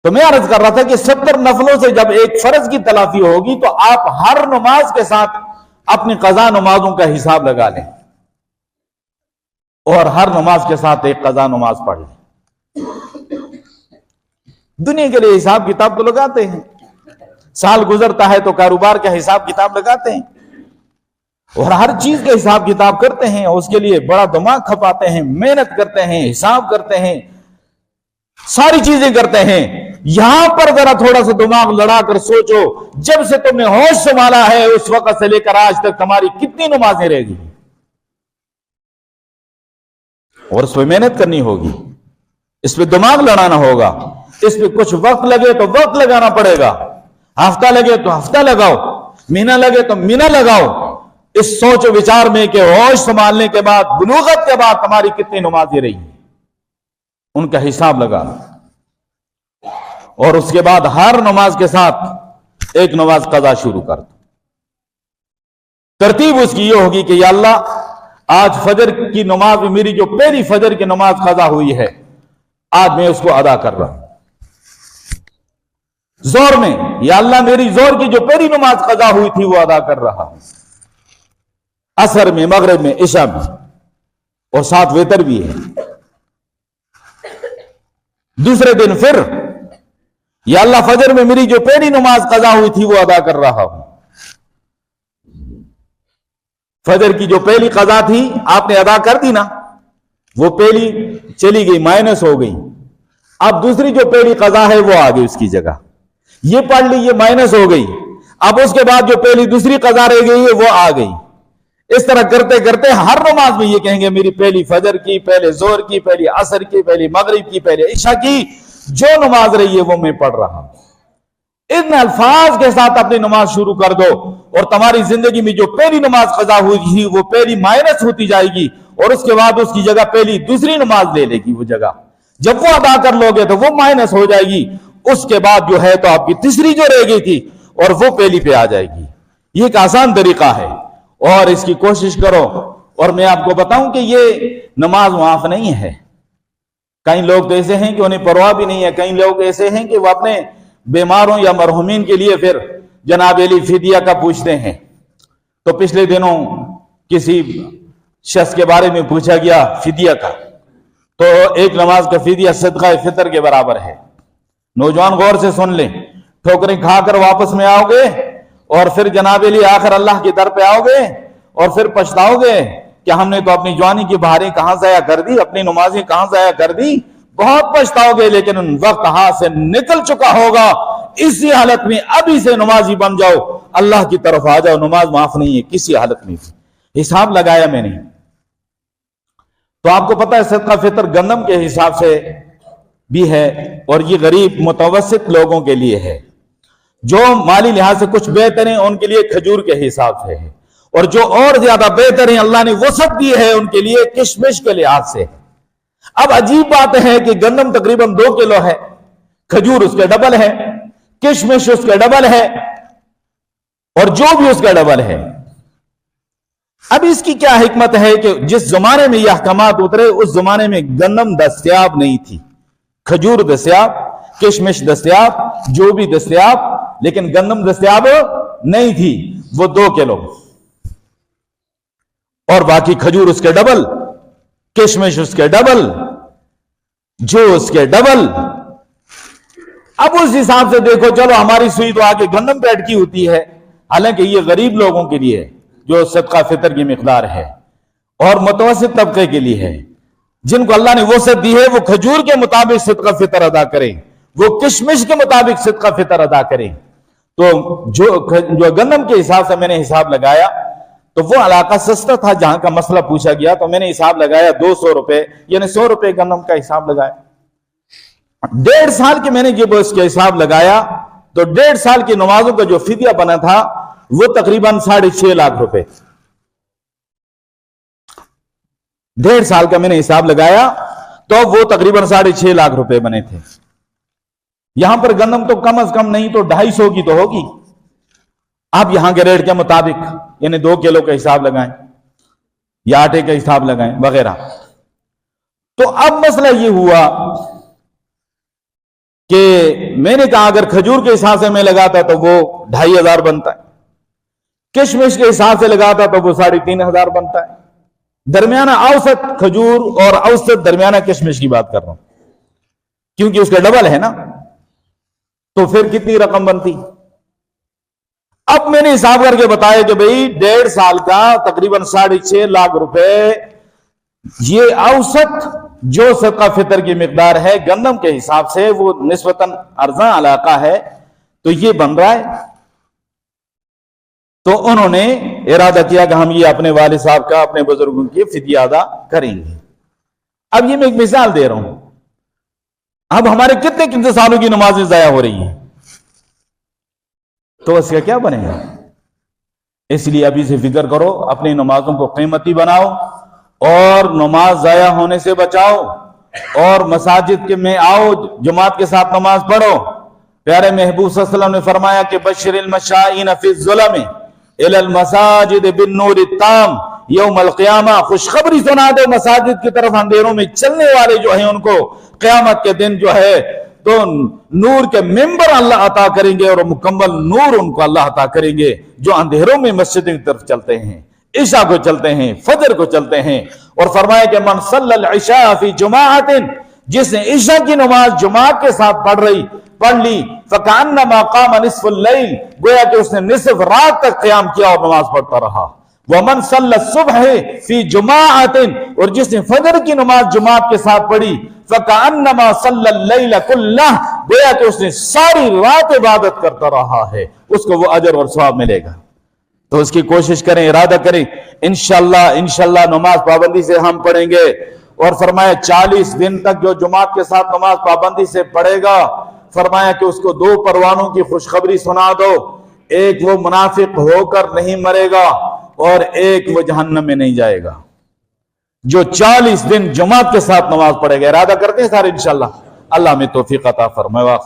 تو میں عرض کر رہا تھا کہ 70 نفلوں سے جب ایک فرض کی تلافی ہوگی تو آپ ہر نماز کے ساتھ اپنی قضا نمازوں کا حساب لگا لیں اور ہر نماز کے ساتھ ایک قضا نماز پڑھ لیں. دنیا کے لیے حساب کتاب تو لگاتے ہیں، سال گزرتا ہے تو کاروبار کا حساب کتاب لگاتے ہیں اور ہر چیز کا حساب کتاب کرتے ہیں، اس کے لیے بڑا دماغ کھپاتے ہیں، محنت کرتے ہیں، حساب کرتے ہیں، ساری چیزیں کرتے ہیں. یہاں پر ذرا تھوڑا سا دماغ لڑا کر سوچو، جب سے تم نے ہوش سنبھالا ہے اس وقت سے لے کر آج تک تمہاری کتنی نمازیں رہ گئی، اور اس پہ محنت کرنی ہوگی، اس پہ دماغ لڑانا ہوگا، اس پہ کچھ وقت لگے تو وقت لگانا پڑے گا، ہفتہ لگے تو ہفتہ لگاؤ، مہینہ لگے تو مہینہ لگاؤ، اس سوچ و وچار میں کہ ہوش سنبھالنے کے بعد، بلوغت کے بعد تمہاری کتنی نمازیں رہی ان کا حساب لگا، اور اس کے بعد ہر نماز کے ساتھ ایک نماز قضا شروع کر دو. ترتیب اس کی یہ ہوگی کہ یا اللہ آج فجر کی نماز میں میری جو پہلی فجر کی نماز قضا ہوئی ہے آج میں اس کو ادا کر رہا ہوں. زور میں یا اللہ میری زور کی جو پہلی نماز قضا ہوئی تھی وہ ادا کر رہا ہوں، عصر میں، مغرب میں، عشاء میں، اور ساتھ وتر بھی ہے. دوسرے دن پھر یا اللہ فجر میں میری جو پہلی نماز قضا ہوئی تھی وہ ادا کر رہا ہوں. فجر کی جو پہلی قضا تھی آپ نے ادا کر دی نا، وہ پہلی چلی گئی، مائنس ہو گئی. اب دوسری جو پہلی قضا ہے وہ آ گئی اس کی جگہ، یہ پڑھ لی، یہ مائنس ہو گئی. اب اس کے بعد جو پہلی دوسری قضا رہ گئی ہے وہ آ گئی. اس طرح کرتے کرتے ہر نماز میں یہ کہیں گے میری پہلی فجر کی، پہلے زور کی، پہلی عصر کی، پہلی مغرب کی، پہلے عشاء کی جو نماز رہی ہے وہ میں پڑھ رہا ہوں. ان الفاظ کے ساتھ اپنی نماز شروع کر دو اور تمہاری زندگی میں جو پہلی نماز قضا ہوئی تھی وہ پہلی مائنس ہوتی جائے گی، اور اس کے بعد اس کی جگہ پہلی دوسری نماز لے لے گی وہ جگہ. جب وہ ادا کر لو گے تو وہ مائنس ہو جائے گی، اس کے بعد جو ہے تو آپ کی تیسری جو رہ گئی تھی اور وہ پہلی پہ آ جائے گی. یہ ایک آسان طریقہ ہے اور اس کی کوشش کرو. اور میں آپ کو بتاؤں کہ یہ نماز معاف نہیں ہے. کئی لوگ تو ایسے ہیں کہ انہیں پرواہ بھی نہیں ہے، کئی لوگ ایسے ہیں کہ وہ اپنے بیماروں یا مرحومین کے لیے پھر جناب علی فدیہ کا پوچھتے ہیں. تو پچھلے دنوں کسی شخص کے بارے میں پوچھا گیا فدیہ کا، تو ایک نماز کا فدیہ صدقہ فطر کے برابر ہے. نوجوان غور سے سن لیں، ٹھوکریں کھا کر واپس میں آؤ گے اور پھر جناب علی آخر اللہ کے در پہ آؤ گے اور پھر پچھتاؤ گے کہ ہم نے تو اپنی جوانی کی بہاریں کہاں ضائع کر دی، اپنی نمازیں کہاں ضائع کر دی. بہت پچھتاؤ گے، لیکن وقت ہاتھ سے نکل چکا ہوگا. اسی حالت میں ابھی سے نمازی بن جاؤ، اللہ کی طرف آ جاؤ. نماز معاف نہیں ہے کسی حالت میں. حساب لگایا میں نے، تو آپ کو پتا ہے صدقہ فطر گندم کے حساب سے بھی ہے اور یہ غریب متوسط لوگوں کے لیے ہے. جو مالی لحاظ سے کچھ بہتر ہیں ان کے لیے کھجور کے حساب سے ہے، اور جو اور زیادہ بہتر ہیں اللہ نے وسعت دی ہے ان کے لیے کشمش کے لحاظ سے ہے. اب عجیب بات ہے کہ گندم تقریباً 2 کلو ہے، کھجور اس کے ڈبل ہے، کشمش اس کے ڈبل ہے، اور جو بھی اس کا ڈبل ہے. اب اس کی کیا حکمت ہے کہ جس زمانے میں یہ احکامات اترے اس زمانے میں گندم دستیاب نہیں تھی، کھجور دستیاب، کشمش دستیاب، جو بھی دستیاب، لیکن گندم دستیاب نہیں تھی. وہ 2 کلو اور باقی کھجور اس کے ڈبل، کشمش اس کے ڈبل، جو اس کے ڈبل. اب اس حساب سے دیکھو، چلو ہماری سوئی تو آگے گندم پہ اٹکی ہوتی ہے، حالانکہ یہ غریب لوگوں کے لیے جو صدقہ فطر کی مقدار ہے اور متوسط طبقے کے لیے ہے. جن کو اللہ نے وسعت دی ہے وہ کھجور کے مطابق صدقہ فطر ادا کریں، وہ کشمش کے مطابق صدقہ فطر ادا کریں. تو جو گندم کے حساب سے میں نے حساب لگایا تو وہ علاقہ سستا تھا جہاں کا مسئلہ پوچھا گیا، تو میں نے حساب لگایا 200 روپے، یعنی 100 روپے گندم کا حساب لگایا. 1.5 سال کے میں نے جب اس کے حساب لگایا تو 1.5 سال کی نمازوں کا جو فدیہ بنا تھا وہ تقریباً 6.5 لاکھ روپے. 1.5 سال کا میں نے حساب لگایا تو وہ تقریباً 6.5 لاکھ روپے بنے تھے. یہاں پر گندم تو کم از کم نہیں تو 250 کی تو ہوگی. آپ یہاں کے ریٹ کے مطابق یعنی 2 کلو کا حساب لگائیں یا آٹے کا حساب لگائیں وغیرہ. تو اب مسئلہ یہ ہوا کہ میں نے کہا اگر کھجور کے حساب سے میں لگاتا تو وہ 2500 بنتا ہے، کشمش کے حساب سے لگاتا تو وہ 3500 بنتا ہے۔ درمیانہ اوسط کھجور اور اوسط درمیانہ کشمش کی بات کر رہا ہوں، کیونکہ اس کا ڈبل ہے نا، تو پھر کتنی رقم بنتی؟ اب میں نے حساب کر کے بتایا کہ بھئی 1.5 سال کا تقریباً 6.5 لاکھ روپے یہ اوسط جو صدقہ فطر کی مقدار ہے گندم کے حساب سے، وہ نسبتاً ارزاں علاقہ ہے، تو یہ بن رہا ہے۔ تو انہوں نے ارادہ کیا کہ ہم یہ اپنے والد صاحب کا، اپنے بزرگوں کی فدیہ ادا کریں گے۔ اب یہ میں ایک مثال دے رہا ہوں، اب ہمارے کتنے سالوں کی نمازیں ضائع ہو رہی ہیں، تو اس کا کیا بنے گا؟ اس لیے ابھی سے فکر کرو، اپنی نمازوں کو قیمتی بناؤ اور نماز ضائع ہونے سے بچاؤ، اور مساجد میں آؤ، جماعت کے ساتھ نماز پڑھو۔ پیارے محبوب صلی اللہ علیہ وسلم نے فرمایا کہ بشر المشائین فی الظلم الی المساجد بالنور التام یوم القیامہ، خوشخبری سنا دو مساجد کی طرف اندھیروں میں چلنے والے جو ہیں ان کو قیامت کے دن جو ہے تو نور کے ممبر اللہ عطا کریں گے، اور مکمل نور ان کو اللہ عطا کریں گے، جو اندھیروں میں مسجد کی طرف چلتے ہیں، عشاء کو چلتے ہیں، فجر کو چلتے ہیں۔ اور فرمایا کہ من صلی العشاء فی جماعت، جس نے عشاء کی نماز جماعت کے ساتھ پڑھ لی، فکأنما قام نصف اللیل، گویا کہ اس نے نصف رات تک قیام کیا اور نماز پڑھتا رہا۔ ومن صلی الصبح فی جماعت، اور جس نے فجر کی نماز جماعت کے ساتھ پڑھی، فکأنما صلی اللیل کلہ، گویا کہ اس نے ساری رات عبادت کرتا رہا ہے، اس کو وہ اجر اور ثواب ملے گا۔ تو اس کی کوشش کریں، ارادہ کریں، انشاءاللہ نماز پابندی سے ہم پڑھیں گے۔ اور فرمایا 40 دن تک جو جماعت کے ساتھ نماز پابندی سے پڑھے گا، فرمایا کہ اس کو 2 پروانوں کی خوشخبری سنا دو، ایک وہ منافق ہو کر نہیں مرے گا اور ایک وہ جہنم میں نہیں جائے گا۔ جو 40 دن جماعت کے ساتھ نماز پڑھے گا، ارادہ کرتے ہیں سارے انشاءاللہ، اللہ میں توفیق عطا فرمائے۔